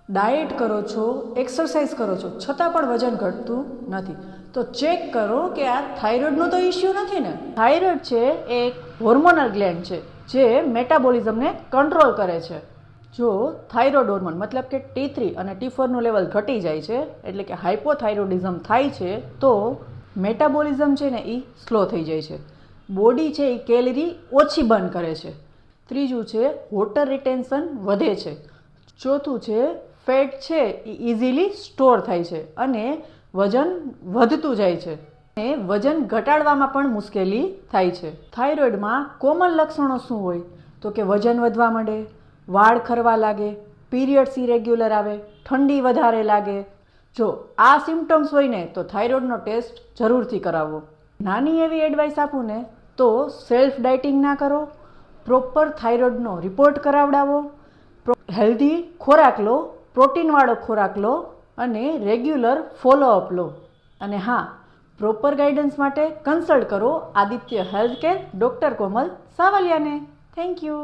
Diet કરો છો, exercise કરો છો, છતાં પણ વજન ઘટતું નથી, તો ચેક કરો કે આ થાઇરોઇડનો તો ઇસ્યુ નથી ને. થાઇરોઇડ છે એ એક હોર્મોનલ ગ્લેન્ડ છે જે મેટાબોલિઝમને કંટ્રોલ કરે છે. જો થાઇરોઇડ હોર્મોન મતલબ કે T3 અને T4નું લેવલ ઘટી જાય છે, એટલે કે હાઇપોથાઇરોઇડિઝમ થાય છે, તો મેટાબોલિઝમ છે ને એ સ્લો થઈ જાય છે. બોડી છે એ કેલરી ઓછી બર્ન કરે છે. ત્રીજું છે વોટર રિટેન્શન વધે છે. ચોથું છે ફેટ છે એ ઇઝીલી સ્ટોર થાય છે અને વજન વધતું જાય છે અને વજન ઘટાડવામાં પણ મુશ્કેલી થાય છે. થાઇરોઇડમાં કોમન લક્ષણો શું હોય? તો કે વજન વધવા માંડે, વાળ ખરવા લાગે, પીરિયડ્સ ઇરેગ્યુલર આવે, ઠંડી વધારે લાગે. જો આ સિમ્ટમ્સ હોય ને તો થાઇરોઇડનો ટેસ્ટ જરૂરથી કરાવવો. નાની એવી એડવાઇસ આપું ને તો સેલ્ફ ડાયટિંગ ના કરો, પ્રોપર થાઇરોઇડનો રિપોર્ટ કરાવડાવો, હેલ્ધી ખોરાક લો, પ્રોટીનવાળો ખોરાક લો અને રેગ્યુલર ફોલોઅપ લો. અને હા, પ્રોપર ગાઈડન્સ માટે કન્સલ્ટ કરો Aditya health care doctor Komal સાવલિયાને. Thank you.